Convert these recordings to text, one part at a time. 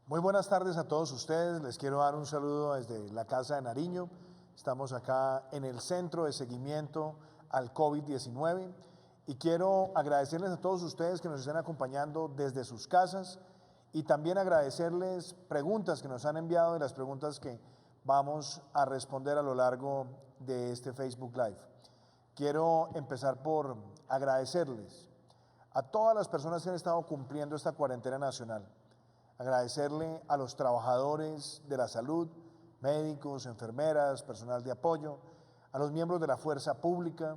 Muy buenas tardes a todos ustedes. Les quiero dar un saludo desde la Casa de Nariño. Estamos acá en el centro de seguimiento al COVID-19 y quiero agradecerles a todos ustedes que nos estén acompañando desde sus casas y también agradecerles preguntas que nos han enviado y las preguntas que vamos a responder a lo largo de este Facebook Live. Quiero empezar por agradecerles a todas las personas que han estado cumpliendo esta cuarentena nacional. Agradecerle a los trabajadores de la salud, médicos, enfermeras, personal de apoyo, a los miembros de la fuerza pública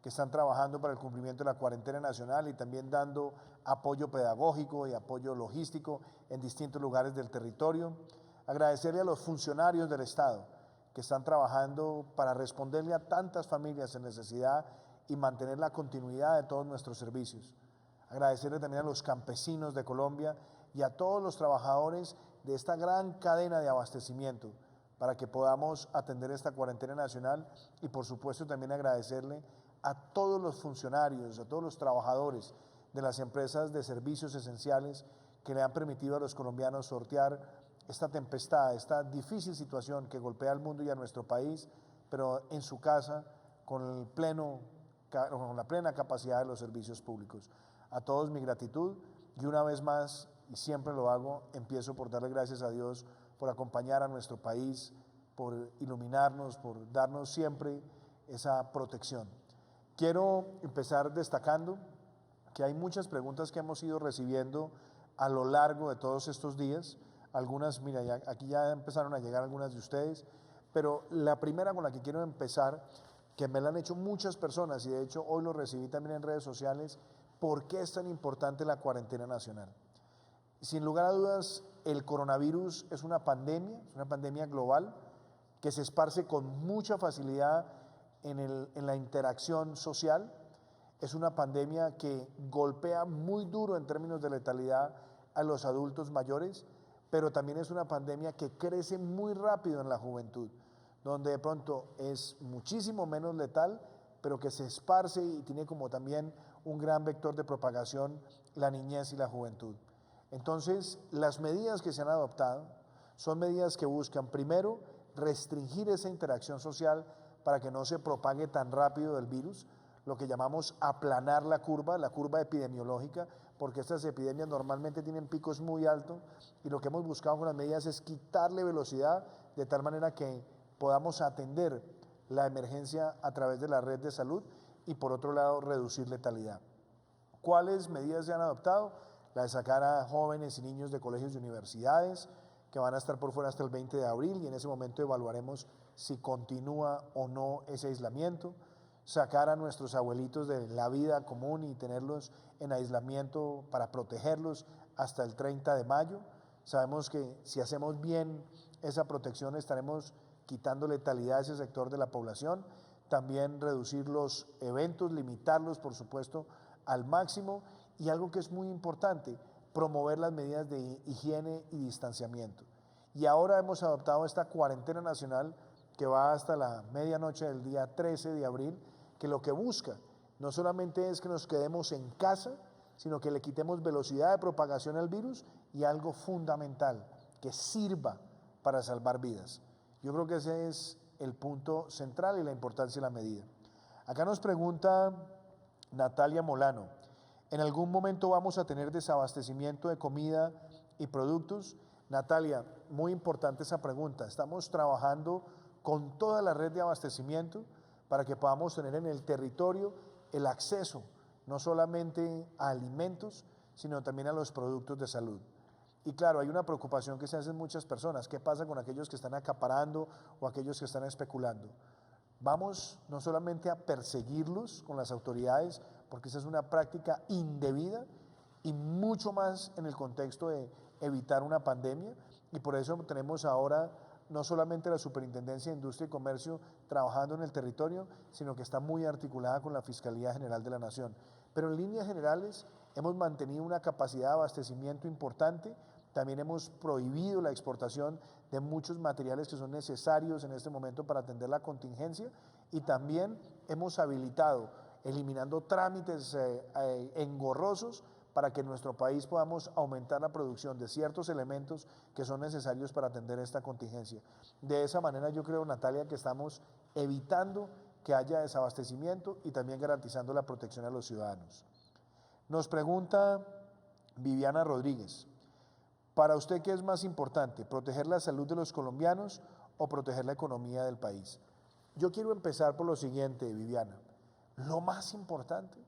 que están trabajando para el cumplimiento de la cuarentena nacional y también dando apoyo pedagógico y apoyo logístico en distintos lugares del territorio. Agradecerle a los funcionarios del Estado que están trabajando para responderle a tantas familias en necesidad y mantener la continuidad de todos nuestros servicios. Agradecerle también a los campesinos de Colombia y a todos los trabajadores de esta gran cadena de abastecimiento para que podamos atender esta cuarentena nacional y por supuesto también agradecerle a todos los funcionarios, a todos los trabajadores de las empresas de servicios esenciales que le han permitido a los colombianos sortear esta tempestad, esta difícil situación que golpea al mundo y a nuestro país, pero en su casa con la plena capacidad de los servicios públicos. A todos mi gratitud y una vez más, y siempre lo hago, empiezo por darle gracias a Dios por acompañar a nuestro país, por iluminarnos, por darnos siempre esa protección. Quiero empezar destacando que hay muchas preguntas que hemos ido recibiendo a lo largo de todos estos días. Algunas, mira, aquí ya empezaron a llegar algunas de ustedes, pero la primera con la que quiero empezar, que me la han hecho muchas personas y de hecho hoy lo recibí también en redes sociales, ¿por qué es tan importante la cuarentena nacional? Sin lugar a dudas, el coronavirus es una pandemia global que se esparce con mucha facilidad en la interacción social. Es una pandemia que golpea muy duro en términos de letalidad a los adultos mayores, pero también es una pandemia que crece muy rápido en la juventud, donde de pronto es muchísimo menos letal, pero que se esparce y tiene como también un gran vector de propagación la niñez y la juventud. Entonces, las medidas que se han adoptado son medidas que buscan, primero, restringir esa interacción social para que no se propague tan rápido el virus, lo que llamamos aplanar la curva epidemiológica, porque estas epidemias normalmente tienen picos muy altos y lo que hemos buscado con las medidas es quitarle velocidad de tal manera que podamos atender la emergencia a través de la red de salud y por otro lado reducir letalidad. ¿Cuáles medidas se han adoptado? La de sacar a jóvenes y niños de colegios y universidades que van a estar por fuera hasta el 20 de abril y en ese momento evaluaremos si continúa o no ese aislamiento. Sacar a nuestros abuelitos de la vida común y tenerlos en aislamiento para protegerlos hasta el 30 de mayo. Sabemos que si hacemos bien esa protección estaremos quitando letalidad a ese sector de la población. También reducir los eventos, limitarlos por supuesto al máximo y algo que es muy importante, promover las medidas de higiene y distanciamiento. Y ahora hemos adoptado esta cuarentena nacional que va hasta la medianoche del día 13 de abril, que lo que busca no solamente es que nos quedemos en casa, sino que le quitemos velocidad de propagación al virus y algo fundamental, que sirva para salvar vidas. Yo creo que ese es el punto central y la importancia de la medida. Acá nos pregunta Natalia Molano, ¿en algún momento vamos a tener desabastecimiento de comida y productos? Natalia, muy importante esa pregunta. Estamos trabajando con toda la red de abastecimiento para que podamos tener en el territorio el acceso no solamente a alimentos, sino también a los productos de salud. Y claro, hay una preocupación que se hacen muchas personas. ¿Qué pasa con aquellos que están acaparando o aquellos que están especulando? Vamos no solamente a perseguirlos con las autoridades, porque esa es una práctica indebida y mucho más en el contexto de evitar una pandemia, y por eso tenemos ahora no solamente la Superintendencia de Industria y Comercio trabajando en el territorio, sino que está muy articulada con la Fiscalía General de la Nación. Pero en líneas generales hemos mantenido una capacidad de abastecimiento importante. También hemos prohibido la exportación de muchos materiales que son necesarios en este momento para atender la contingencia y también hemos habilitado, eliminando trámites engorrosos para que en nuestro país podamos aumentar la producción de ciertos elementos que son necesarios para atender esta contingencia. De esa manera yo creo, Natalia, que estamos evitando que haya desabastecimiento y también garantizando la protección a los ciudadanos. Nos pregunta Viviana Rodríguez, ¿para usted qué es más importante, proteger la salud de los colombianos o proteger la economía del país? Yo quiero empezar por lo siguiente, Viviana. Lo más importante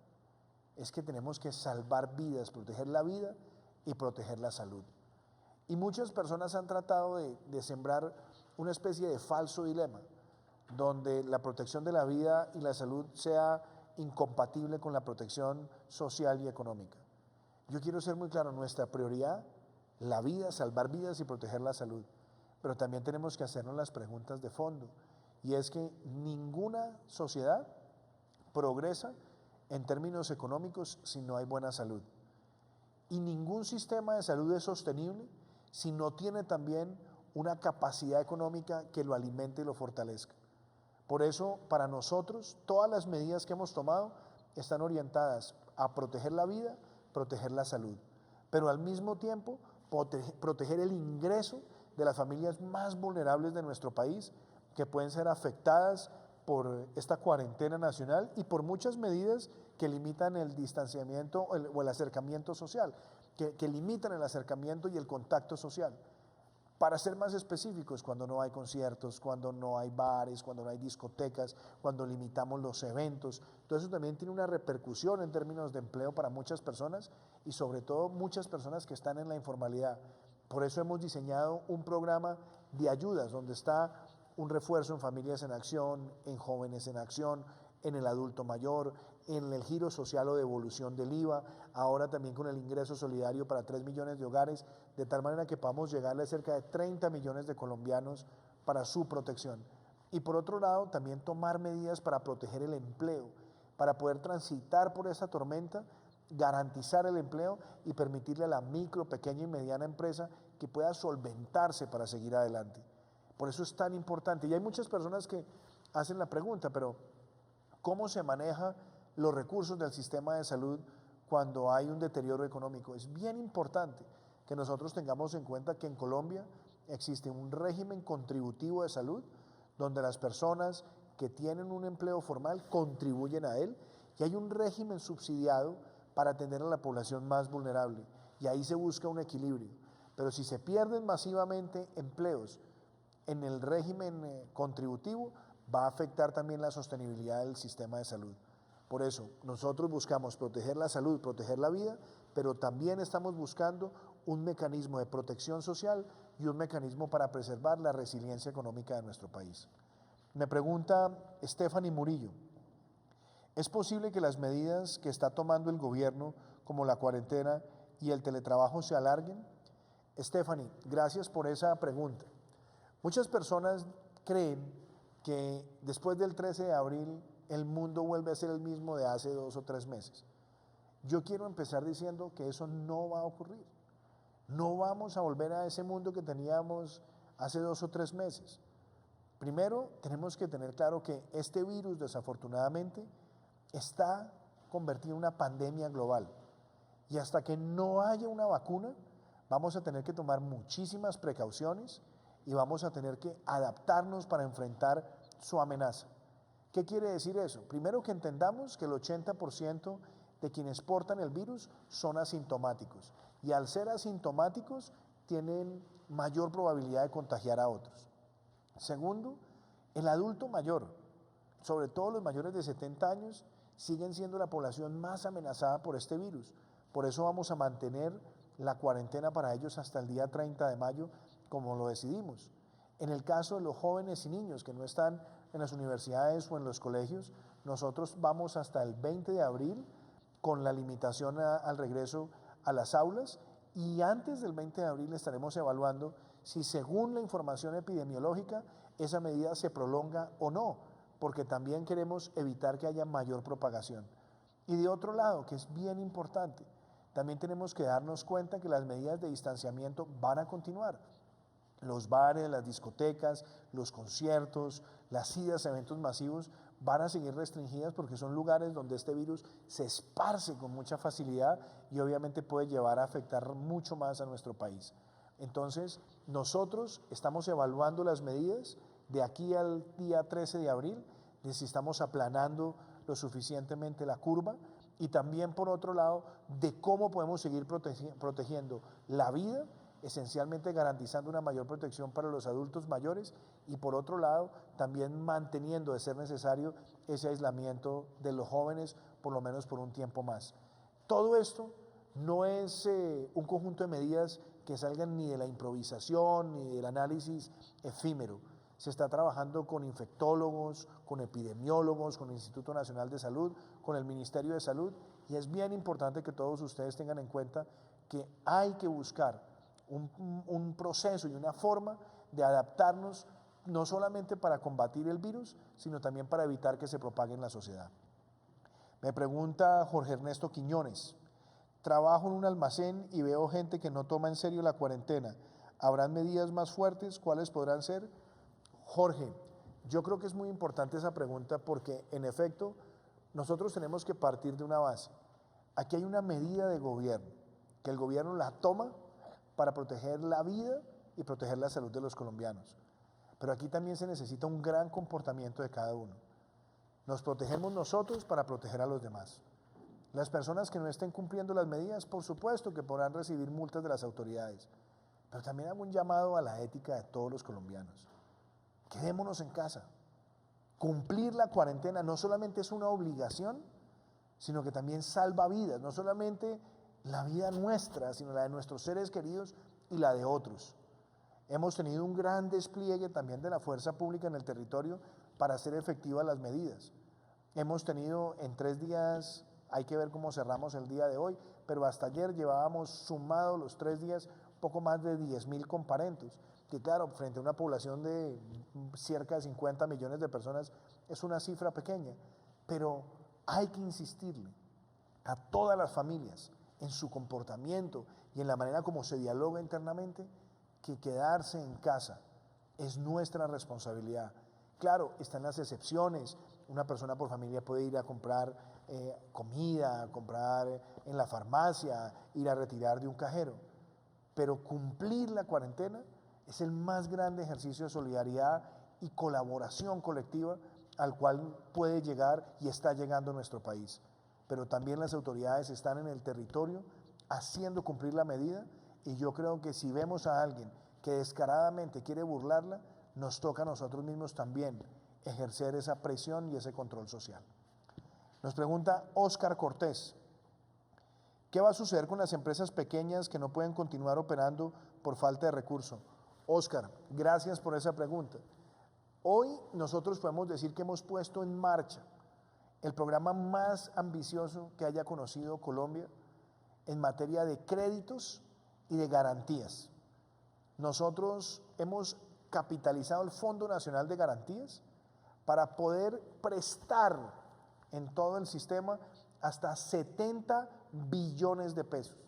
es que tenemos que salvar vidas, proteger la vida y proteger la salud. Y muchas personas han tratado de sembrar una especie de falso dilema, donde la protección de la vida y la salud sea incompatible con la protección social y económica. Yo quiero ser muy claro, nuestra prioridad, la vida, salvar vidas y proteger la salud. Pero también tenemos que hacernos las preguntas de fondo. Y es que ninguna sociedad progresa en términos económicos si no hay buena salud. Y ningún sistema de salud es sostenible si no tiene también una capacidad económica que lo alimente y lo fortalezca. Por eso, para nosotros, todas las medidas que hemos tomado están orientadas a proteger la vida, proteger la salud, pero al mismo tiempo proteger el ingreso de las familias más vulnerables de nuestro país, que pueden ser afectadas por esta cuarentena nacional y por muchas medidas que limitan el distanciamiento o el acercamiento social, que limitan el acercamiento y el contacto social. Para ser más específicos, cuando no hay conciertos, cuando no hay bares, cuando no hay discotecas, cuando limitamos los eventos, todo eso también tiene una repercusión en términos de empleo para muchas personas y sobre todo muchas personas que están en la informalidad. Por eso hemos diseñado un programa de ayudas donde está un refuerzo en familias en acción, en jóvenes en acción, en el adulto mayor, en el giro social o devolución del IVA, ahora también con el ingreso solidario para 3 millones de hogares, de tal manera que podamos llegarle a cerca de 30 millones de colombianos para su protección. Y por otro lado, también tomar medidas para proteger el empleo, para poder transitar por esa tormenta, garantizar el empleo y permitirle a la micro, pequeña y mediana empresa que pueda solventarse para seguir adelante. Por eso es tan importante. Y hay muchas personas que hacen la pregunta, pero ¿cómo se maneja los recursos del sistema de salud cuando hay un deterioro económico? Es bien importante que nosotros tengamos en cuenta que en Colombia existe un régimen contributivo de salud donde las personas que tienen un empleo formal contribuyen a él y hay un régimen subsidiado para atender a la población más vulnerable y ahí se busca un equilibrio. Pero si se pierden masivamente empleos en el régimen contributivo, va a afectar también la sostenibilidad del sistema de salud. Por eso, nosotros buscamos proteger la salud, proteger la vida, pero también estamos buscando un mecanismo de protección social y un mecanismo para preservar la resiliencia económica de nuestro país. Me pregunta Stephanie Murillo, ¿es posible que las medidas que está tomando el gobierno, como la cuarentena y el teletrabajo, se alarguen? Stephanie, gracias por esa pregunta. Muchas personas creen que después del 13 de abril el mundo vuelve a ser el mismo de hace 2 o 3 meses. Yo quiero empezar diciendo que eso no va a ocurrir. No vamos a volver a ese mundo que teníamos hace 2 o 3 meses. Primero, tenemos que tener claro que este virus, desafortunadamente, está convertido en una pandemia global. Y hasta que no haya una vacuna, vamos a tener que tomar muchísimas precauciones y vamos a tener que adaptarnos para enfrentar su amenaza. ¿Qué quiere decir eso? Primero, que entendamos que el 80% de quienes portan el virus son asintomáticos y al ser asintomáticos tienen mayor probabilidad de contagiar a otros. Segundo, el adulto mayor, sobre todo los mayores de 70 años, siguen siendo la población más amenazada por este virus. Por eso vamos a mantener la cuarentena para ellos hasta el día 30 de mayo, como lo decidimos. En el caso de los jóvenes y niños que no están en las universidades o en los colegios, nosotros vamos hasta el 20 de abril con la limitación al regreso a las aulas y antes del 20 de abril estaremos evaluando si según la información epidemiológica esa medida se prolonga o no, porque también queremos evitar que haya mayor propagación. Y de otro lado, que es bien importante, también tenemos que darnos cuenta que las medidas de distanciamiento van a continuar. Los bares, las discotecas, los conciertos, las idas a eventos masivos van a seguir restringidas porque son lugares donde este virus se esparce con mucha facilidad y obviamente puede llevar a afectar mucho más a nuestro país. Entonces, nosotros estamos evaluando las medidas de aquí al día 13 de abril, de si estamos aplanando lo suficientemente la curva y también, por otro lado, de cómo podemos seguir protegiendo la vida, esencialmente garantizando una mayor protección para los adultos mayores y, por otro lado, también manteniendo, de ser necesario, ese aislamiento de los jóvenes, por lo menos por un tiempo más. Todo esto no es un conjunto de medidas que salgan ni de la improvisación ni del análisis efímero. Se está trabajando con infectólogos, con epidemiólogos, con el Instituto Nacional de Salud, con el Ministerio de Salud, y es bien importante que todos ustedes tengan en cuenta que hay que buscar un proceso y una forma de adaptarnos no solamente para combatir el virus, sino también para evitar que se propague en la sociedad. Me pregunta Jorge Ernesto Quiñones: trabajo en un almacén y veo gente que no toma en serio la cuarentena. ¿Habrán medidas más fuertes? ¿Cuáles podrán ser? Jorge, yo creo que es muy importante esa pregunta porque, en efecto, nosotros tenemos que partir de una base. Aquí hay una medida de gobierno, que el gobierno la toma para proteger la vida y proteger la salud de los colombianos. Pero aquí también se necesita un gran comportamiento de cada uno. Nos protegemos nosotros para proteger a los demás. Las personas que no estén cumpliendo las medidas, por supuesto que podrán recibir multas de las autoridades, pero también hago un llamado a la ética de todos los colombianos. Quedémonos en casa. Cumplir la cuarentena no solamente es una obligación, sino que también salva vidas, no solamente la vida nuestra, sino la de nuestros seres queridos y la de otros. Hemos tenido un gran despliegue también de la fuerza pública en el territorio para hacer efectivas las medidas. Hemos tenido en 3 días, hay que ver cómo cerramos el día de hoy, pero hasta ayer llevábamos sumado los 3 días poco más de 10.000 comparendos, que claro, frente a una población de cerca de 50 millones de personas es una cifra pequeña, pero hay que insistirle a todas las familias en su comportamiento y en la manera como se dialoga internamente, que quedarse en casa es nuestra responsabilidad. Claro, están las excepciones. Una persona por familia puede ir a comprar comida, comprar en la farmacia, ir a retirar de un cajero. Pero cumplir la cuarentena es el más grande ejercicio de solidaridad y colaboración colectiva al cual puede llegar y está llegando nuestro país. Pero también las autoridades están en el territorio haciendo cumplir la medida, y yo creo que si vemos a alguien que descaradamente quiere burlarla, nos toca a nosotros mismos también ejercer esa presión y ese control social. Nos pregunta Óscar Cortés: ¿qué va a suceder con las empresas pequeñas que no pueden continuar operando por falta de recursos? Óscar, gracias por esa pregunta. Hoy nosotros podemos decir que hemos puesto en marcha el programa más ambicioso que haya conocido Colombia en materia de créditos y de garantías. Nosotros hemos capitalizado el Fondo Nacional de Garantías para poder prestar en todo el sistema hasta 70 billones de pesos.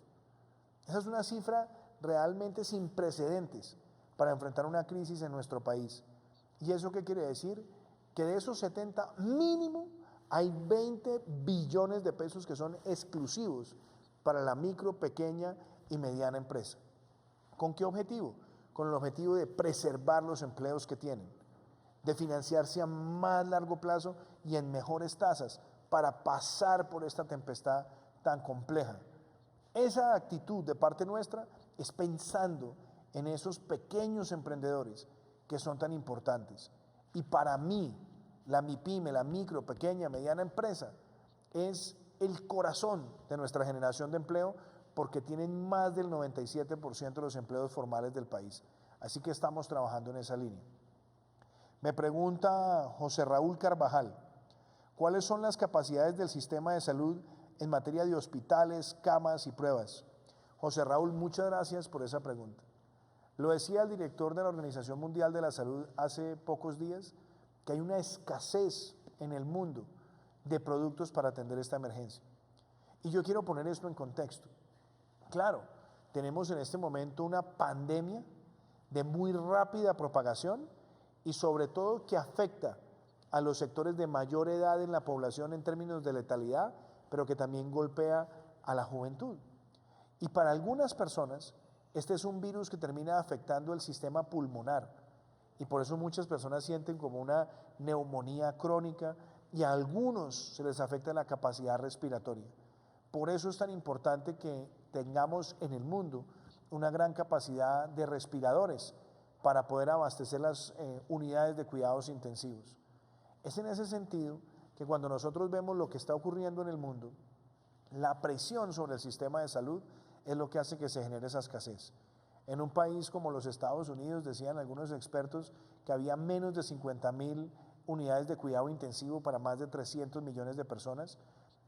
Esa es una cifra realmente sin precedentes para enfrentar una crisis en nuestro país. ¿Y eso qué quiere decir? Que de esos 70, mínimo, hay 20 billones de pesos que son exclusivos para la micro, pequeña y mediana empresa. ¿Con qué objetivo? Con el objetivo de preservar los empleos que tienen, de financiarse a más largo plazo y en mejores tasas para pasar por esta tempestad tan compleja. Esa actitud de parte nuestra es pensando en esos pequeños emprendedores que son tan importantes. Y para mí, la MIPYME, la micro, pequeña, mediana empresa, es el corazón de nuestra generación de empleo, porque tienen más del 97% de los empleos formales del país. Así que estamos trabajando en esa línea. Me pregunta José Raúl Carvajal: ¿cuáles son las capacidades del sistema de salud en materia de hospitales, camas y pruebas? José Raúl, muchas gracias por esa pregunta. Lo decía el director de la Organización Mundial de la Salud hace pocos días, que hay una escasez en el mundo de productos para atender esta emergencia. Y yo quiero poner esto en contexto. Claro, tenemos en este momento una pandemia de muy rápida propagación y sobre todo que afecta a los sectores de mayor edad en la población en términos de letalidad, pero que también golpea a la juventud. Y para algunas personas, este es un virus que termina afectando el sistema pulmonar y por eso muchas personas sienten como una neumonía crónica y a algunos se les afecta la capacidad respiratoria. Por eso es tan importante que tengamos en el mundo una gran capacidad de respiradores para poder abastecer las unidades de cuidados intensivos. Es en ese sentido que cuando nosotros vemos lo que está ocurriendo en el mundo, la presión sobre el sistema de salud es lo que hace que se genere esa escasez. En un país como los Estados Unidos, decían algunos expertos, que había menos de 50.000 unidades de cuidado intensivo para más de 300 millones de personas.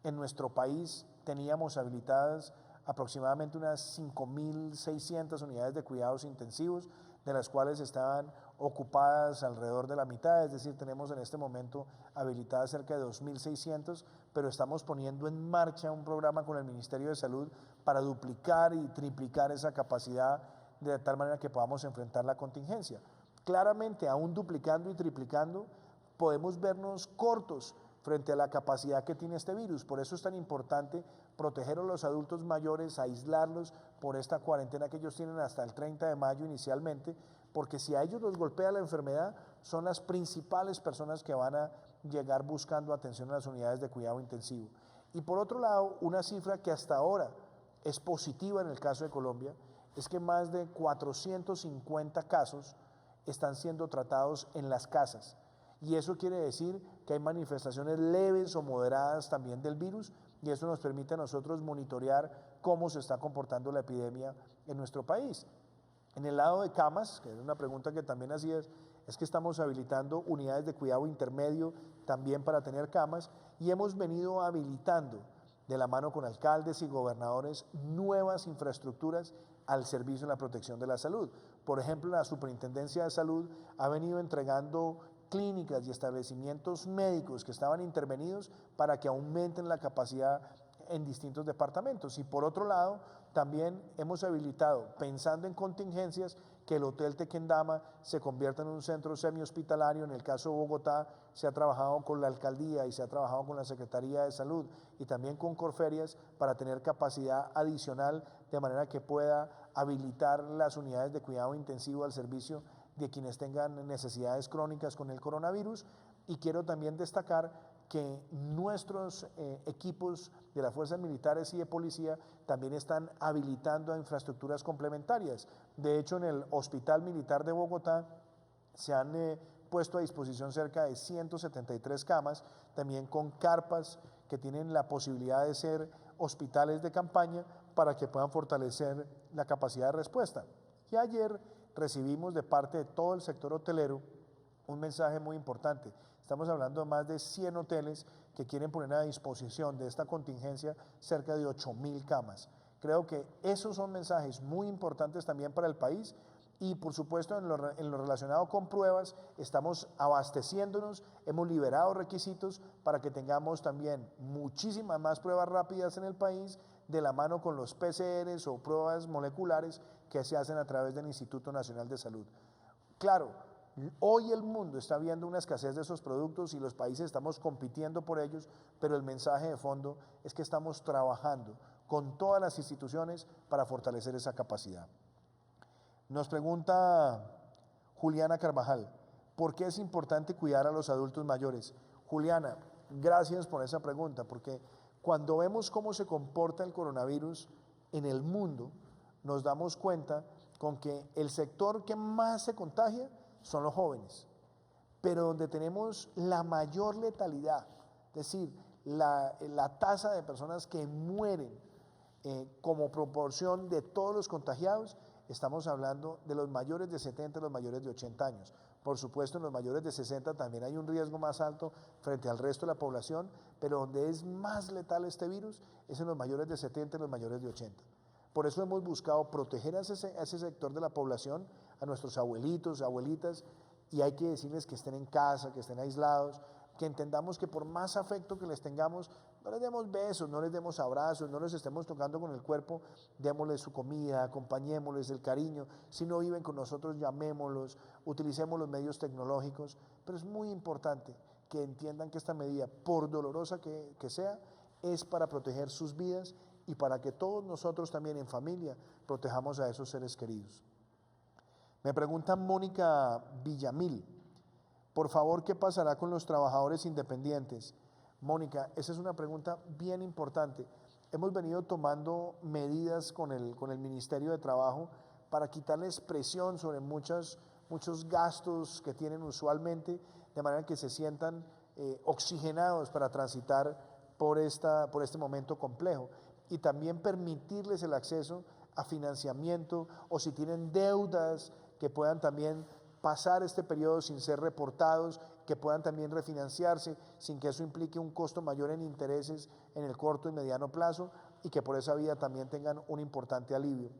En nuestro país teníamos habilitadas aproximadamente unas 5.600 unidades de cuidados intensivos, de las cuales estaban ocupadas alrededor de la mitad, es decir, tenemos en este momento habilitadas cerca de 2.600, pero estamos poniendo en marcha un programa con el Ministerio de Salud para duplicar y triplicar esa capacidad de tal manera que podamos enfrentar la contingencia. Claramente, aún duplicando y triplicando, podemos vernos cortos frente a la capacidad que tiene este virus. Por eso es tan importante proteger a los adultos mayores, aislarlos por esta cuarentena que ellos tienen hasta el 30 de mayo inicialmente, porque si a ellos los golpea la enfermedad, son las principales personas que van a llegar buscando atención en las unidades de cuidado intensivo. Y por otro lado, una cifra que hasta ahora es positiva en el caso de Colombia, es que más de 450 casos están siendo tratados en las casas. Y eso quiere decir que hay manifestaciones leves o moderadas también del virus y eso nos permite a nosotros monitorear cómo se está comportando la epidemia en nuestro país. En el lado de camas, que es una pregunta que también hacías, es que estamos habilitando unidades de cuidado intermedio también para tener camas y hemos venido habilitando de la mano con alcaldes y gobernadores nuevas infraestructuras al servicio de la protección de la salud. Por ejemplo, la Superintendencia de Salud ha venido entregando clínicas y establecimientos médicos que estaban intervenidos para que aumenten la capacidad en distintos departamentos. Y por otro lado, también hemos habilitado, pensando en contingencias, que el Hotel Tequendama se convierta en un centro semihospitalario. En el caso de Bogotá, se ha trabajado con la alcaldía y se ha trabajado con la Secretaría de Salud y también con Corferias para tener capacidad adicional de manera que pueda habilitar las unidades de cuidado intensivo al servicio de quienes tengan necesidades crónicas con el coronavirus. Y quiero también destacar que nuestros equipos de las fuerzas militares y de policía también están habilitando infraestructuras complementarias. De hecho, en el Hospital Militar de Bogotá se han puesto a disposición cerca de 173 camas, también con carpas que tienen la posibilidad de ser hospitales de campaña para que puedan fortalecer la capacidad de respuesta. Y ayer recibimos de parte de todo el sector hotelero un mensaje muy importante. Estamos hablando de más de 100 hoteles que quieren poner a disposición de esta contingencia cerca de 8.000 camas. Creo que esos son mensajes muy importantes también para el país y por supuesto en lo relacionado con pruebas estamos abasteciéndonos, hemos liberado requisitos para que tengamos también muchísimas más pruebas rápidas en el país de la mano con los PCRs o pruebas moleculares que se hacen a través del Instituto Nacional de Salud. Claro, hoy el mundo está viendo una escasez de esos productos y los países estamos compitiendo por ellos, pero el mensaje de fondo es que estamos trabajando con todas las instituciones para fortalecer esa capacidad. Nos pregunta Juliana Carvajal, ¿por qué es importante cuidar a los adultos mayores? Juliana, gracias por esa pregunta, porque cuando vemos cómo se comporta el coronavirus en el mundo, nos damos cuenta con que el sector que más se contagia son los jóvenes, pero donde tenemos la mayor letalidad, es decir, la tasa de personas que mueren como proporción de todos los contagiados, estamos hablando de los mayores de 70 y los mayores de 80 años. Por supuesto, en los mayores de 60 también hay un riesgo más alto frente al resto de la población, pero donde es más letal este virus es en los mayores de 70 y los mayores de 80. Por eso hemos buscado proteger a ese sector de la población, a nuestros abuelitos, abuelitas, y hay que decirles que estén en casa, que estén aislados, que entendamos que por más afecto que les tengamos, no les demos besos, no les demos abrazos, no les estemos tocando con el cuerpo, démosles su comida, acompañémosles el cariño, si no viven con nosotros, llamémoslos, utilicemos los medios tecnológicos, pero es muy importante que entiendan que esta medida, por dolorosa que sea, es para proteger sus vidas y para que todos nosotros también en familia protejamos a esos seres queridos. Me pregunta Mónica Villamil, por favor, ¿qué pasará con los trabajadores independientes? Mónica, esa es una pregunta bien importante. Hemos venido tomando medidas con el Ministerio de Trabajo para quitarles presión sobre muchos gastos que tienen usualmente, de manera que se sientan oxigenados para transitar por este momento complejo, y también permitirles el acceso a financiamiento, o si tienen deudas, que puedan también pasar este periodo sin ser reportados, que puedan también refinanciarse sin que eso implique un costo mayor en intereses en el corto y mediano plazo, y que por esa vía también tengan un importante alivio.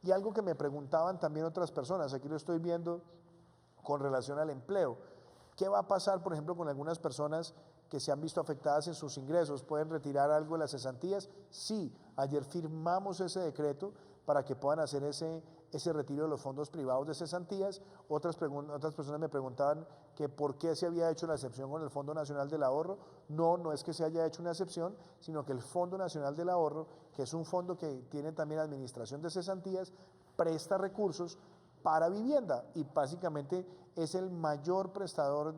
Y algo que me preguntaban también otras personas, aquí lo estoy viendo con relación al empleo. ¿Qué va a pasar, por ejemplo, con algunas personas que se han visto afectadas en sus ingresos? ¿Pueden retirar algo de las cesantías? Sí, ayer firmamos ese decreto para que puedan hacer ese retiro de los fondos privados de cesantías. Otras personas me preguntaban que por qué se había hecho la excepción con el Fondo Nacional del Ahorro. No es que se haya hecho una excepción, sino que el Fondo Nacional del Ahorro, que es un fondo que tiene también administración de cesantías, presta recursos para vivienda, y básicamente es el mayor prestador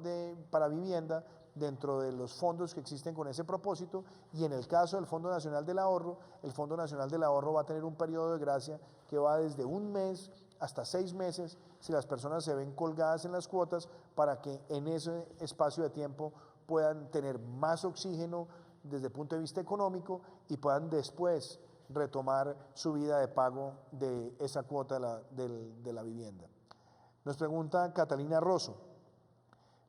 para vivienda dentro de los fondos que existen con ese propósito. Y en el caso del Fondo Nacional del Ahorro, el Fondo Nacional del Ahorro va a tener un periodo de gracia que va desde 1 mes hasta 6 meses si las personas se ven colgadas en las cuotas, para que en ese espacio de tiempo puedan tener más oxígeno desde el punto de vista económico y puedan después retomar su vida de pago de esa cuota de la vivienda. Nos pregunta Catalina Rosso,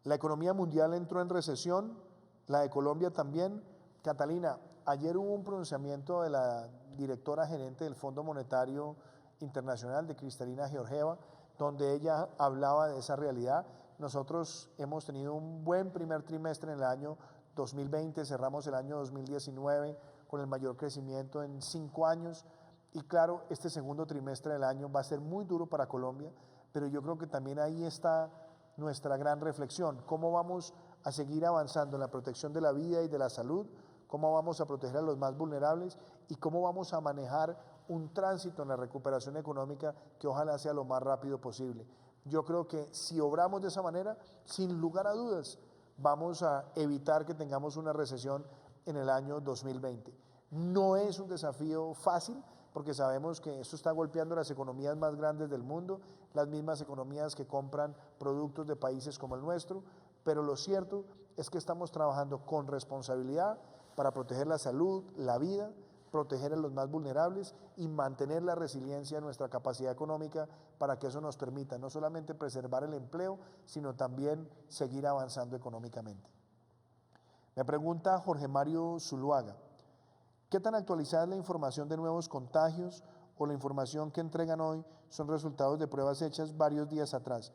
la economía mundial entró en recesión, la de Colombia también. Catalina, ayer hubo un pronunciamiento de la directora gerente del Fondo Monetario Internacional, de Cristalina Georgieva, donde ella hablaba de esa realidad. Nosotros hemos tenido un buen primer trimestre en el año 2020, cerramos el año 2019 con el mayor crecimiento en 5 años, y claro, este segundo trimestre del año va a ser muy duro para Colombia, pero yo creo que también ahí está nuestra gran reflexión: cómo vamos a seguir avanzando en la protección de la vida y de la salud, cómo vamos a proteger a los más vulnerables, y cómo vamos a manejar un tránsito en la recuperación económica que ojalá sea lo más rápido posible. Yo creo que si obramos de esa manera, sin lugar a dudas, vamos a evitar que tengamos una recesión en el año 2020. No es un desafío fácil, porque sabemos que esto está golpeando las economías más grandes del mundo, las mismas economías que compran productos de países como el nuestro, pero lo cierto es que estamos trabajando con responsabilidad para proteger la salud, la vida, proteger a los más vulnerables y mantener la resiliencia de nuestra capacidad económica, para que eso nos permita no solamente preservar el empleo, sino también seguir avanzando económicamente. Me pregunta Jorge Mario Zuluaga, ¿qué tan actualizada es la información de nuevos contagios, o la información que entregan hoy son resultados de pruebas hechas varios días atrás?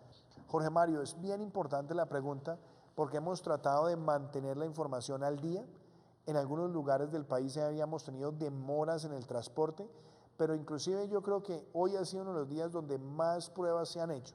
Jorge Mario, es bien importante la pregunta, porque hemos tratado de mantener la información al día. En algunos lugares del país habíamos tenido demoras en el transporte, pero inclusive yo creo que hoy ha sido uno de los días donde más pruebas se han hecho,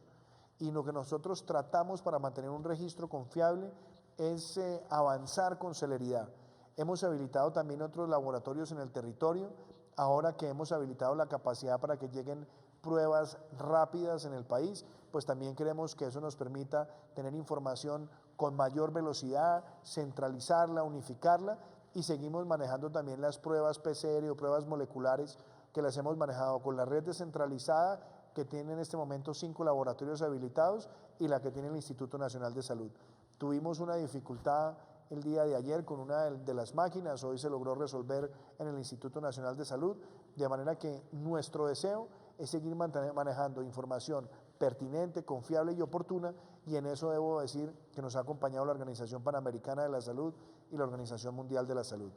y lo que nosotros tratamos para mantener un registro confiable es avanzar con celeridad. Hemos habilitado también otros laboratorios en el territorio. Ahora que hemos habilitado la capacidad para que lleguen pruebas rápidas en el país, pues también queremos que eso nos permita tener información con mayor velocidad, centralizarla, unificarla, y seguimos manejando también las pruebas PCR o pruebas moleculares, que las hemos manejado con la red descentralizada, que tiene en este momento 5 laboratorios habilitados, y la que tiene el Instituto Nacional de Salud. Tuvimos una dificultad el día de ayer con una de las máquinas, hoy se logró resolver en el Instituto Nacional de Salud, de manera que nuestro deseo es seguir manejando información pertinente, confiable y oportuna, y en eso debo decir que nos ha acompañado la Organización Panamericana de la Salud y la Organización Mundial de la Salud.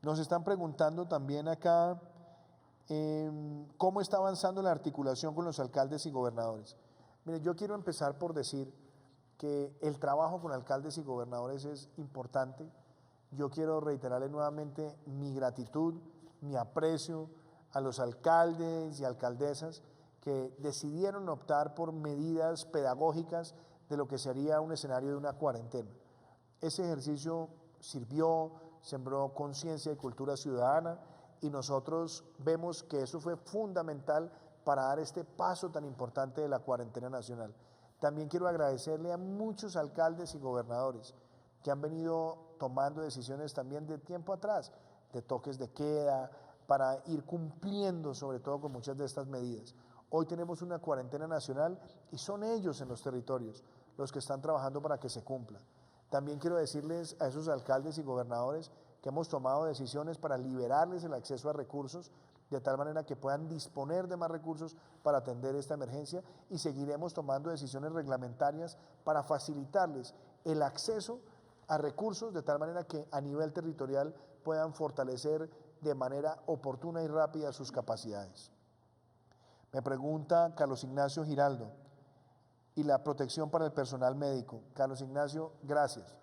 Nos están preguntando también acá cómo está avanzando la articulación con los alcaldes y gobernadores. Mire, yo quiero empezar por decir que el trabajo con alcaldes y gobernadores es importante. Yo quiero reiterarle nuevamente mi gratitud, mi aprecio a los alcaldes y alcaldesas que decidieron optar por medidas pedagógicas de lo que sería un escenario de una cuarentena. Ese ejercicio sirvió, sembró conciencia y cultura ciudadana y nosotros vemos que eso fue fundamental para dar este paso tan importante de la cuarentena nacional. También quiero agradecerle a muchos alcaldes y gobernadores que han venido tomando decisiones también de tiempo atrás, de toques de queda, para ir cumpliendo sobre todo con muchas de estas medidas. Hoy tenemos una cuarentena nacional y son ellos en los territorios los que están trabajando para que se cumpla. También quiero decirles a esos alcaldes y gobernadores que hemos tomado decisiones para liberarles el acceso a recursos de tal manera que puedan disponer de más recursos para atender esta emergencia y seguiremos tomando decisiones reglamentarias para facilitarles el acceso a recursos de tal manera que a nivel territorial puedan fortalecer de manera oportuna y rápida sus capacidades. Me pregunta Carlos Ignacio Giraldo, y la protección para el personal médico. Carlos Ignacio, gracias.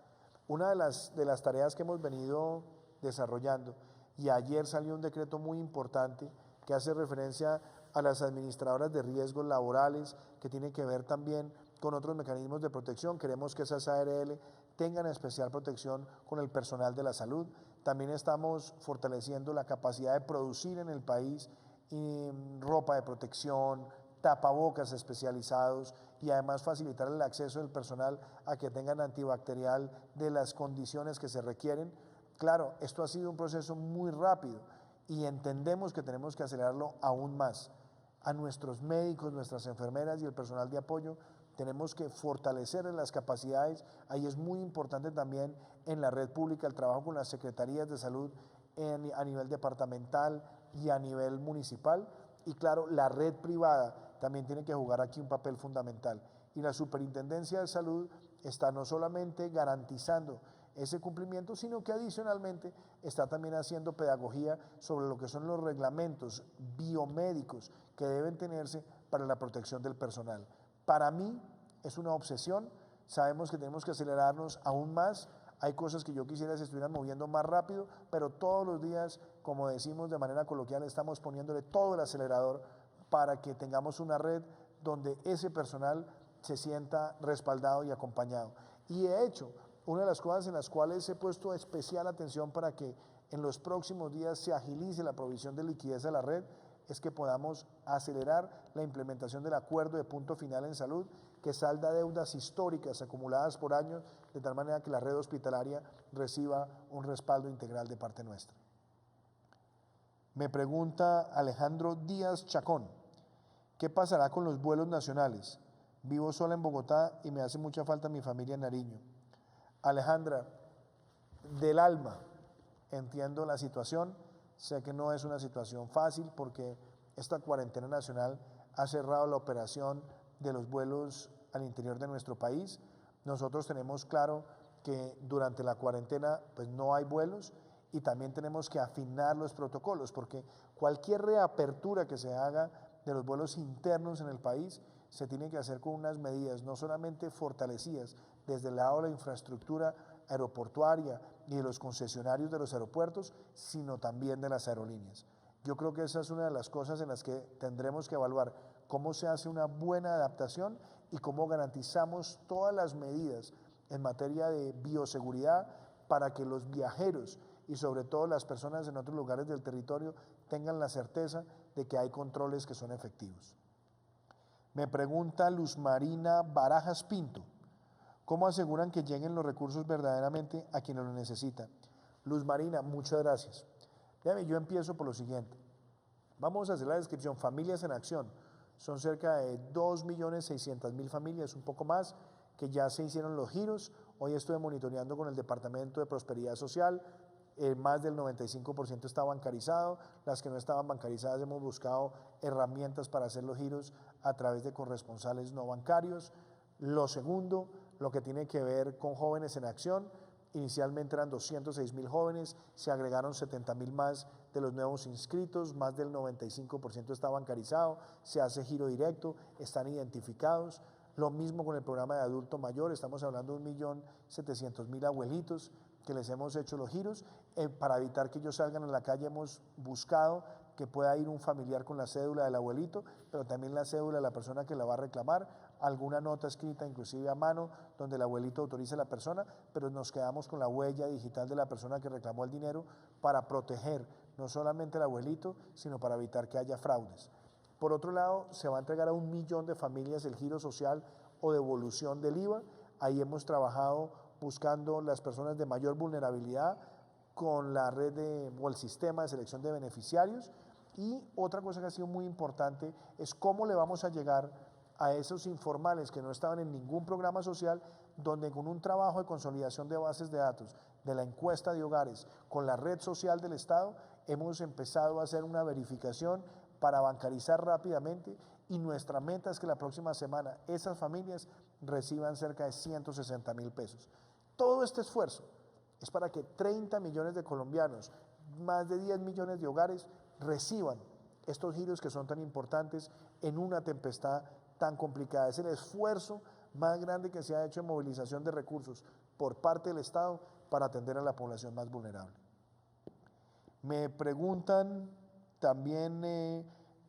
Una de las tareas que hemos venido desarrollando, y ayer salió un decreto muy importante que hace referencia a las administradoras de riesgos laborales, que tiene que ver también con otros mecanismos de protección. Queremos que esas ARL tengan especial protección con el personal de la salud. También estamos fortaleciendo la capacidad de producir en el país ropa de protección, tapabocas especializados y además facilitar el acceso del personal a que tengan antibacterial de las condiciones que se requieren. Claro, esto ha sido un proceso muy rápido y entendemos que tenemos que acelerarlo aún más. A nuestros médicos, nuestras enfermeras y el personal de apoyo tenemos que fortalecer las capacidades. Ahí es muy importante también en la red pública el trabajo con las secretarías de salud a nivel departamental y a nivel municipal. Y claro, la red privada también tiene que jugar aquí un papel fundamental. Y la Superintendencia de Salud está no solamente garantizando ese cumplimiento, sino que adicionalmente está también haciendo pedagogía sobre lo que son los reglamentos biomédicos que deben tenerse para la protección del personal. Para mí es una obsesión, sabemos que tenemos que acelerarnos aún más, hay cosas que yo quisiera que se estuvieran moviendo más rápido, pero todos los días, como decimos de manera coloquial, estamos poniéndole todo el acelerador para que tengamos una red donde ese personal se sienta respaldado y acompañado. Y de hecho, una de las cosas en las cuales he puesto especial atención para que en los próximos días se agilice la provisión de liquidez a la red es que podamos acelerar la implementación del acuerdo de punto final en salud que salda deudas históricas acumuladas por años de tal manera que la red hospitalaria reciba un respaldo integral de parte nuestra. Me pregunta Alejandro Díaz Chacón, ¿qué pasará con los vuelos nacionales? Vivo sola en Bogotá y me hace mucha falta mi familia en Nariño. Alejandra, del alma, entiendo la situación, sé que no es una situación fácil porque esta cuarentena nacional ha cerrado la operación de los vuelos al interior de nuestro país. Nosotros tenemos claro que durante la cuarentena pues no hay vuelos y también tenemos que afinar los protocolos porque cualquier reapertura que se haga de los vuelos internos en el país se tiene que hacer con unas medidas no solamente fortalecidas desde el lado de la infraestructura aeroportuaria y de los concesionarios de los aeropuertos, sino también de las aerolíneas. Yo creo que esa es una de las cosas en las que tendremos que evaluar cómo se hace una buena adaptación y cómo garantizamos todas las medidas en materia de bioseguridad para que los viajeros y sobre todo las personas en otros lugares del territorio tengan la certeza de que hay controles que son efectivos. Me pregunta Luz Marina Barajas Pinto, ¿cómo aseguran que lleguen los recursos verdaderamente a quienes lo necesitan? Luz Marina, muchas gracias. Déjame, yo empiezo por lo siguiente. Vamos a hacer la descripción. Familias en Acción. Son cerca de 2.600.000 familias, un poco más, que ya se hicieron los giros. Hoy estoy monitoreando con el Departamento de Prosperidad Social. Más del 95% está bancarizado. Las que no estaban bancarizadas hemos buscado herramientas para hacer los giros a través de corresponsales no bancarios. Lo segundo, lo que tiene que ver con Jóvenes en Acción. Inicialmente eran 206.000 jóvenes, se agregaron 70.000 más de los nuevos inscritos, más del 95% está bancarizado, se hace giro directo, están identificados. Lo mismo con el programa de adulto mayor, estamos hablando de 1.700.000 abuelitos que les hemos hecho los giros. Para evitar que ellos salgan a la calle hemos buscado que pueda ir un familiar con la cédula del abuelito, pero también la cédula de la persona que la va a reclamar, alguna nota escrita inclusive a mano donde el abuelito autorice a la persona, pero nos quedamos con la huella digital de la persona que reclamó el dinero para proteger no solamente al abuelito, sino para evitar que haya fraudes. Por otro lado, se va a entregar a 1 millón de familias el giro social o devolución del IVA. Ahí hemos trabajado buscando las personas de mayor vulnerabilidad con la red o el sistema de selección de beneficiarios. Y otra cosa que ha sido muy importante es cómo le vamos a llegar a esos informales que no estaban en ningún programa social, donde con un trabajo de consolidación de bases de datos, de la encuesta de hogares, con la red social del Estado, hemos empezado a hacer una verificación para bancarizar rápidamente, y nuestra meta es que la próxima semana esas familias reciban cerca de 160.000 pesos. Todo este esfuerzo es para que 30 millones de colombianos, más de 10 millones de hogares, reciban estos giros que son tan importantes en una tempestad tan complicada. Es el esfuerzo más grande que se ha hecho en movilización de recursos por parte del Estado para atender a la población más vulnerable. Me preguntan también,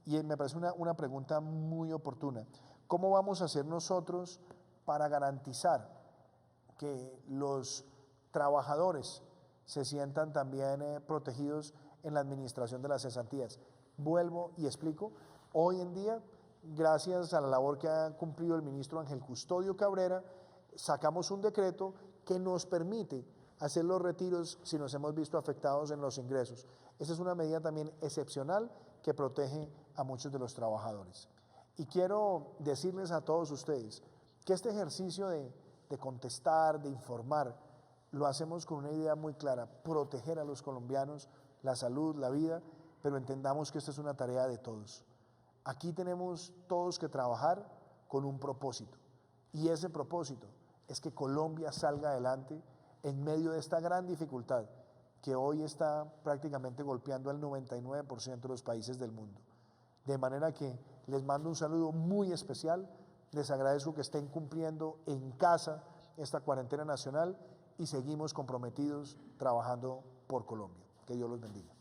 y me parece una pregunta muy oportuna, ¿cómo vamos a hacer nosotros para garantizar que los trabajadores se sientan también protegidos en la administración de las cesantías? Vuelvo y explico, hoy en día, gracias a la labor que ha cumplido el ministro Ángel Custodio Cabrera, sacamos un decreto que nos permite hacer los retiros si nos hemos visto afectados en los ingresos. Esa es una medida también excepcional que protege a muchos de los trabajadores. Y quiero decirles a todos ustedes que este ejercicio de contestar, de informar, lo hacemos con una idea muy clara: proteger a los colombianos, la salud, la vida, pero entendamos que esta es una tarea de todos. Aquí tenemos todos que trabajar con un propósito, y ese propósito es que Colombia salga adelante en medio de esta gran dificultad que hoy está prácticamente golpeando al 99% de los países del mundo. De manera que les mando un saludo muy especial, les agradezco que estén cumpliendo en casa esta cuarentena nacional y seguimos comprometidos trabajando por Colombia. Que Dios los bendiga.